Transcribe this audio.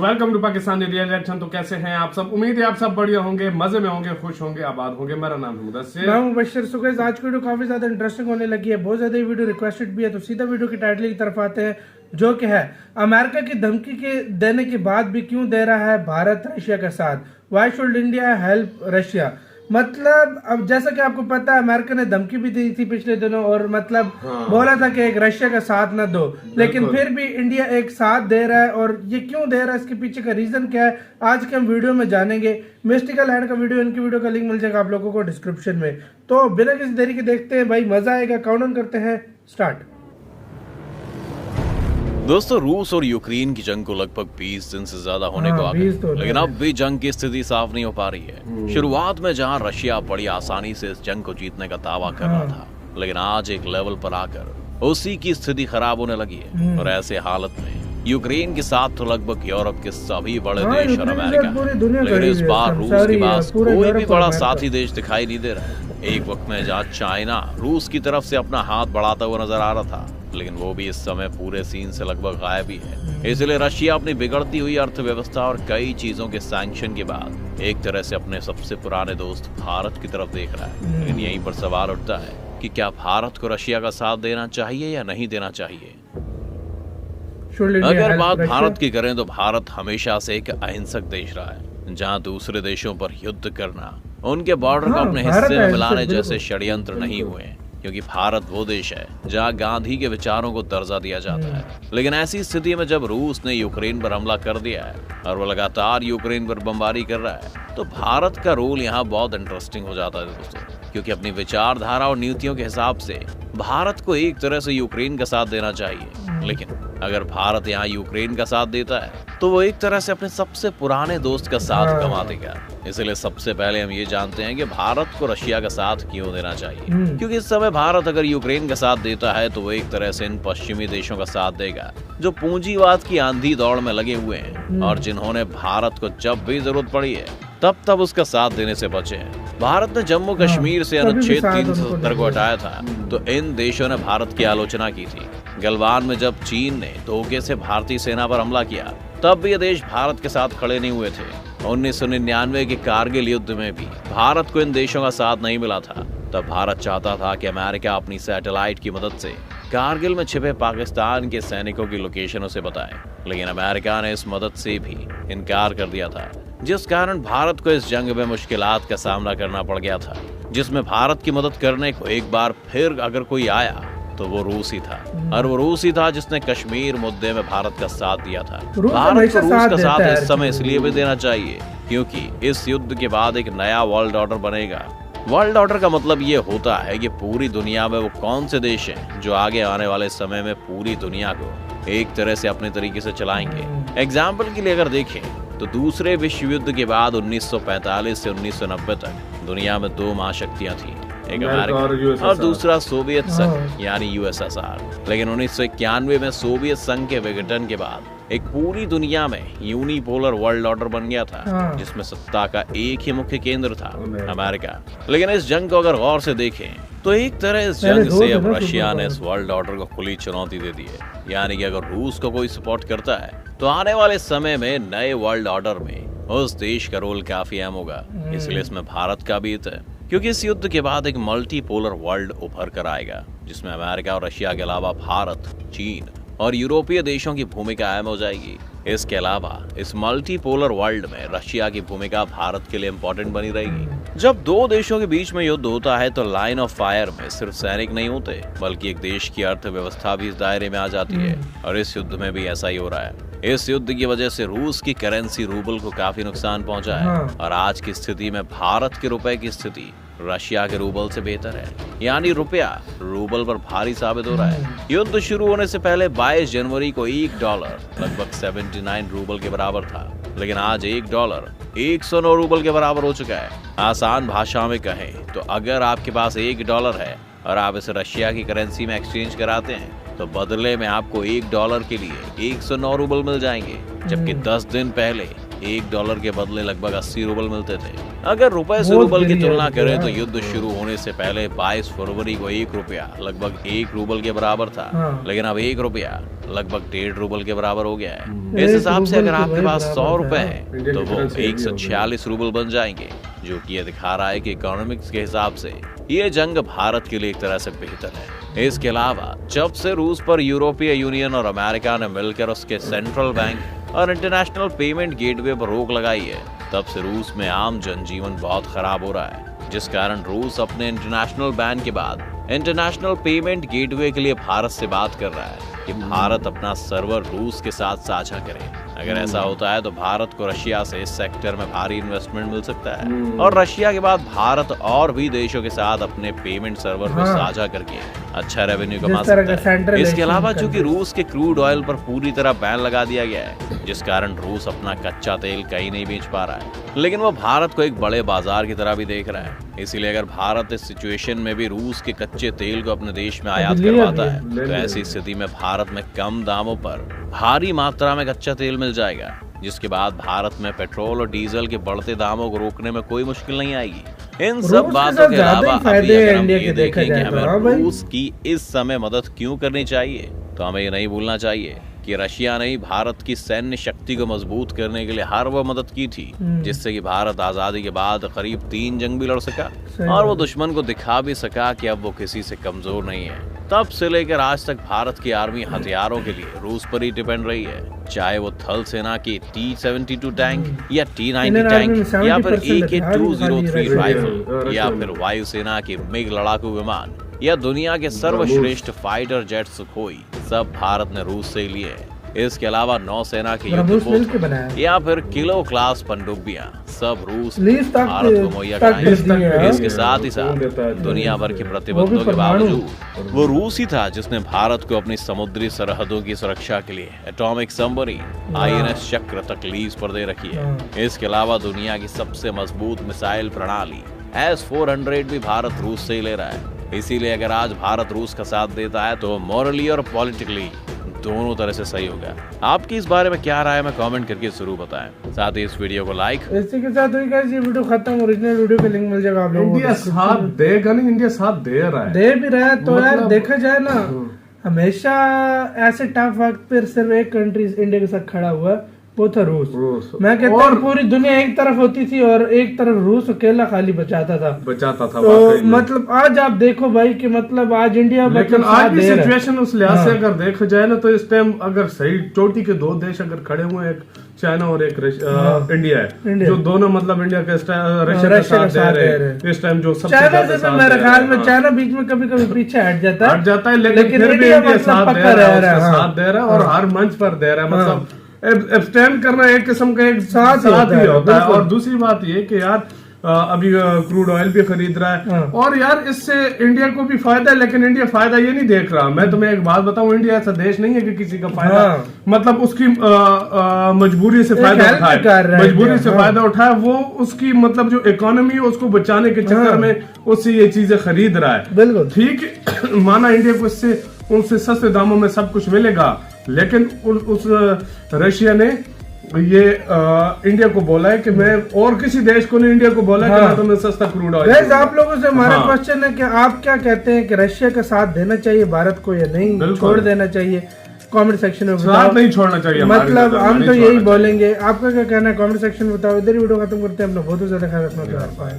Welcome to Pakistani real action. तो कैसे हैं आप सब? उम्मीद है आप सब बढ़िया होंगे, मजे में होंगे, खुश होंगे, आबाद होंगे। मेरा नाम है मुदस्सिर। मैं मुबश्शिर। सो गाइस, आज की वीडियो काफी ज्यादा इंटरेस्टिंग होने लगी है, बहुत ज्यादा ये वीडियो रिक्वेस्टेड भी है। तो सीधा वीडियो की टाइटल की तरफ आते हैं, जो कि है अमेरिका की धमकी के देने के बाद भी क्यों दे रहा है भारत रशिया का साथ। Why should India help Russia. मतलब अब जैसा कि आपको पता है, अमेरिका ने धमकी भी दी थी पिछले दिनों और मतलब बोला था कि एक रशिया का साथ न दो, लेकिन फिर भी इंडिया एक साथ दे रहा है। और ये क्यों दे रहा है, इसके पीछे का रीजन क्या है, आज के हम वीडियो में जानेंगे। मिस्टिकल हैंड का वीडियो, इनकी वीडियो का लिंक मिल जाएगा आप लोगों को डिस्क्रिप्शन में। तो बिना किसी देरी के देखते हैं भाई, मजा आएगा। काउंटडाउन करते हैं, स्टार्ट। दोस्तों, रूस और यूक्रेन की जंग को लगभग 20 दिन से ज्यादा होने को आ गए, लेकिन अब भी जंग की स्थिति साफ नहीं हो पा रही है। शुरुआत में जहां रशिया बड़ी आसानी से इस जंग को जीतने का दावा कर रहा था, लेकिन आज एक लेवल पर आकर उसी की स्थिति खराब होने लगी है। और ऐसे हालत में यूक्रेन के साथ तो लगभग यूरोप के सभी बड़े देश और अमेरिका, लेकिन इस बार रूस के पास कोई भी बड़ा साथी देश दिखाई नहीं दे रहा है। एक वक्त में जहाँ चाइना रूस की तरफ से अपना हाथ बढ़ाता हुआ नजर आ रहा था, लेकिन वो भी इस समय पूरे सीन से लगभग गायब ही है। इसलिए रशिया अपनी बिगड़ती हुई अर्थव्यवस्था और कई चीजों के सैंक्शन के बाद एक तरह से अपने सबसे पुराने दोस्त भारत की तरफ देख रहा है। लेकिन यहीं पर सवाल उठता है कि क्या भारत को रशिया का साथ देना चाहिए या नहीं देना चाहिए। अगर बात भारत की करें तो भारत हमेशा से एक अहिंसक देश रहा है, जहां दूसरे देशों पर युद्ध करना, उनके बॉर्डर को अपने हिस्से में मिलाने जैसे षड्यंत्र नहीं हुए, क्योंकि भारत वो देश है जहां गांधी के विचारों को दर्जा दिया जाता है। लेकिन ऐसी स्थिति में जब रूस ने यूक्रेन पर हमला कर दिया है और वो लगातार यूक्रेन पर बमबारी कर रहा है, तो भारत का रोल यहाँ बहुत इंटरेस्टिंग हो जाता है दोस्तों, क्योंकि अपनी विचारधारा और नीतियों के हिसाब से भारत को एक तरह से यूक्रेन का साथ देना चाहिए। लेकिन अगर भारत यहाँ यूक्रेन का साथ देता है तो वो एक तरह से अपने सबसे पुराने दोस्त का साथ गंवा देगा। इसलिए सबसे पहले हम ये जानते हैं कि भारत को रशिया का साथ क्यों देना चाहिए। क्योंकि इस समय भारत अगर यूक्रेन का साथ देता है तो वो एक तरह से इन पश्चिमी देशों का साथ देगा जो पूंजीवाद की आंधी दौड़ में लगे हुए हैं और जिन्होंने भारत को जब भी जरूरत पड़ी है तब उसका साथ देने से बचे हैं। भारत ने जम्मू कश्मीर से अनुच्छेद 370 को हटाया था तो इन देशों ने भारत की आलोचना की थी। गलवान में जब चीन ने धोखे से भारतीय सेना पर हमला किया तब भी ये देश भारत के साथ खड़े नहीं हुए थे। 1999 के कारगिल युद्ध में भी भारत को इन देशों का साथ नहीं मिला था। तब भारत चाहता था कि अमेरिका अपनी सैटेलाइट की मदद से कारगिल में छिपे पाकिस्तान के सैनिकों की लोकेशन उसे बताए, लेकिन अमेरिका ने इस मदद से भी इनकार कर दिया था, जिस कारण भारत को इस जंग में मुश्किलात का सामना करना पड़ गया था, जिसमें भारत की मदद करने को एक बार फिर अगर कोई आया तो वो रूस ही था। और वो रूस ही था जिसने कश्मीर मुद्दे में भारत का साथ दिया था। भारत को रूस का साथ इस समय इसलिए भी देना चाहिए क्योंकि इस युद्ध के बाद एक नया वर्ल्ड ऑर्डर बनेगा। वर्ल्ड ऑर्डर का मतलब ये होता है कि पूरी दुनिया में वो कौन से देश हैं जो आगे आने वाले समय में पूरी दुनिया को एक तरह से अपने तरीके से चलाएंगे। एग्जाम्पल के लिए अगर देखें तो दूसरे विश्व युद्ध के बाद 1945 से 1990 तक दुनिया में दो महाशक्तियां थी, एक अमेरिका और दूसरा सोवियत संघ यानी यूएसएसआर। लेकिन 1991 में सोवियत संघ के विघटन के बाद एक पूरी दुनिया में यूनिपोलर वर्ल्ड ऑर्डर बन गया था, जिसमें सत्ता का एक ही मुख्य केंद्र था, अमेरिका। लेकिन इस जंग को अगर गौर से देखें तो एक तरह इस जंग से अब रशिया ने इस वर्ल्ड ऑर्डर को खुली चुनौती दे दी है। यानी कि अगर रूस को कोई सपोर्ट करता है तो आने वाले समय में नए वर्ल्ड ऑर्डर में उस देश का रोल काफी अहम होगा। इसलिए इसमें भारत का भी हित है, क्योंकि इस युद्ध के बाद एक मल्टीपोलर वर्ल्ड उभर कर आएगा, जिसमें अमेरिका और रशिया के अलावा भारत, चीन और यूरोपीय देशों की भूमिका अहम हो जाएगी। इसके अलावा इस मल्टीपोलर वर्ल्ड में रशिया की भूमिका भारत के लिए इम्पोर्टेंट बनी रहेगी। जब दो देशों के बीच में युद्ध होता है तो लाइन ऑफ फायर में सिर्फ सैनिक नहीं होते, बल्कि एक देश की अर्थव्यवस्था भी इस दायरे में आ जाती है। और इस युद्ध में भी ऐसा ही हो रहा है। इस युद्ध की वजह से रूस की करेंसी रूबल को काफी नुकसान पहुंचा है और आज की स्थिति में भारत के रुपए की स्थिति रशिया के रूबल से बेहतर है, यानी रुपया रूबल पर भारी साबित हो रहा है। युद्ध शुरू होने से पहले 22 जनवरी को $1 लगभग 79 रूबल के बराबर था, लेकिन आज $1 109 रूबल के बराबर हो चुका है। आसान भाषा में कहें तो अगर आपके पास $1 है और आप इसे रशिया की करेंसी में एक्सचेंज कराते हैं तो बदले में आपको $1 के लिए 109 रूबल मिल जाएंगे, जबकि 10 दिन पहले $1 के बदले लगभग 80 रूबल मिलते थे। अगर रुपए से रूबल की तुलना करें तो युद्ध शुरू होने से पहले 22 फरवरी को 1 रुपया लगभग 1 रूबल के बराबर था, लेकिन अब 1 रुपया लगभग 1.5 रूबल के बराबर हो गया है। इस हिसाब से अगर आपके पास 100 रुपए हैं तो वो 146 रूबल बन जाएंगे, जो कि ये दिखा रहा है कि इकोनॉमिक्स के हिसाब से ये जंग भारत के लिए एक तरह से बेहतर है। इसके अलावा जब से रूस पर यूरोपीय यूनियन और अमेरिका ने मिलकर उसके सेंट्रल बैंक और इंटरनेशनल पेमेंट गेटवे पर रोक लगाई है, तब से रूस में आम जनजीवन बहुत खराब हो रहा है, जिस कारण रूस अपने इंटरनेशनल बैन के बाद इंटरनेशनल पेमेंट गेटवे के लिए भारत से बात कर रहा है कि भारत अपना सर्वर रूस के साथ साझा करे। अगर ऐसा होता है तो भारत को रशिया से इस सेक्टर में भारी इन्वेस्टमेंट मिल सकता है और रशिया के बाद भारत और भी देशों के साथ अपने पेमेंट सर्वर को साझा करके अच्छा रेवेन्यू कमा सकता है। इसके अलावा चूंकि रूस के क्रूड ऑयल पर पूरी तरह बैन लगा दिया गया है, जिस कारण रूस अपना कच्चा तेल कहीं नहीं बेच पा रहा है, लेकिन वो भारत को एक बड़े बाजार की तरह भी देख रहा है। इसीलिए अगर भारत इस सिचुएशन में भी रूस के कच्चे तेल को अपने देश में आयात करवाता है तो ऐसी स्थिति में भारत में कम दामों पर भारी मात्रा में कच्चा तेल मिल जाएगा, जिसके बाद भारत में पेट्रोल और डीजल के बढ़ते दामों को रोकने में कोई मुश्किल नहीं आएगी। इन सब बातों के अलावा अभी अगर हम ये देखें कि हमें रूस की इस समय मदद क्यों करनी चाहिए, तो हमें ये नहीं भूलना चाहिए कि रशिया ने भारत की सैन्य शक्ति को मजबूत करने के लिए हर वो मदद की थी जिससे कि भारत आजादी के बाद करीब 3 जंग भी लड़ सका और वो दुश्मन को दिखा भी सका कि अब वो किसी से कमजोर नहीं है। तब से लेकर आज तक भारत की आर्मी हथियारों के लिए रूस पर ही डिपेंड रही है, चाहे वो थल सेना की T-72 टैंक या T-90 टैंक या फिर AK-203 राइफल या फिर वायुसेना के मिग लड़ाकू विमान या दुनिया के सर्वश्रेष्ठ फाइटर जेट सुखोई, सब भारत ने रूस से लिए हैं। इसके अलावा नौसेना के युद्धपोत या फिर किलो क्लास पनडुब्बियां सब रूस भारत को मुहैया कराएंगे। इसके साथ ही साथ दुनिया भर के प्रतिबंधों के बावजूद वो रूस ही था जिसने भारत को अपनी समुद्री सरहदों की सुरक्षा के लिए एटॉमिक सबमरीन INS चक्र तक लीज पर दे रखी है। इसके अलावा दुनिया की सबसे मजबूत मिसाइल प्रणाली S-400 भी भारत रूस से ही ले रहा है। इसीलिए अगर आज भारत रूस का साथ देता है तो मॉरली और पॉलिटिकली दोनों तरह से सही होगा। आपकी इस बारे में क्या राय है, मैं कमेंट करके जरूर बताएं। साथ ही इस वीडियो को लाइक। इसी के साथ ये वीडियो खत्म। ओरिजिनल वीडियो का लिंक मिल जाएगा आप लोगों को। इंडिया साथ देगा नहीं, इंडिया साथ दे रहा है, दे भी रहा है तो यार देखा जाए ना, हमेशा ऐसे टफ वक्त पर सिर्फ एक कंट्री इंडिया के साथ खड़ा हुआ, वो था रूस। मैं कहता हूँ पूरी दुनिया एक तरफ होती थी और एक तरफ रूस अकेला खाली बचाता था। तो मतलब आज आप देखो भाई कि मतलब आज इंडिया, लेकिन आज भी सिचुएशन उस लिहाज से अगर देखा जाए ना, तो इस टाइम अगर सही चोटी के 2 देश अगर खड़े हुए हैं, एक चाइना और एक इंडिया है, जो दोनों मतलब इंडिया के रशिया का साथ दे रहे हैं इस टाइम, जो सबसे ज्यादा मेरे ख्याल में चाइना बीच में कभी कभी पीछे हट जाता है, लेकिन फिर भी इंडिया साथ दे रहा है और हर मंच पर दे रहा है। मतलब एब्सटेंड करना एक किस्म का एक साथ ही होता है। और दूसरी बात ये कि यार अभी क्रूड ऑयल भी खरीद रहा है और यार इससे इंडिया को भी फायदा है, लेकिन इंडिया फायदा ये नहीं देख रहा। मैं तुम्हें एक बात बताऊं, इंडिया ऐसा देश नहीं है कि किसी का फायदा मतलब उसकी मजबूरी से फायदा उठाए, मजबूरी से फायदा उठाए, वो उसकी मतलब जो इकोनॉमी है उसको बचाने के चक्कर में उससे ये चीजें खरीद रहा है। बिल्कुल ठीक है, माना इंडिया को इससे उनसे सस्ते दामों में सब कुछ मिलेगा, लेकिन उस रशिया ने ये इंडिया को बोला है कि मैं, और किसी देश को नहीं इंडिया को बोला है कि मैं तुम्हें सस्ता क्रूड ऑयल। आप लोगों से हमारा क्वेश्चन है कि आप क्या कहते हैं कि रशिया का साथ देना चाहिए भारत को या नहीं, छोड़ देना चाहिए? कमेंट सेक्शन में बताओ। नहीं छोड़ना चाहिए, मतलब हम तो यही बोलेंगे। आपका क्या कहना है कमेंट सेक्शन में बताओ। इधर वीडियो खत्म करते हैं। अपना बहुत ज्यादा ख्याल रखना।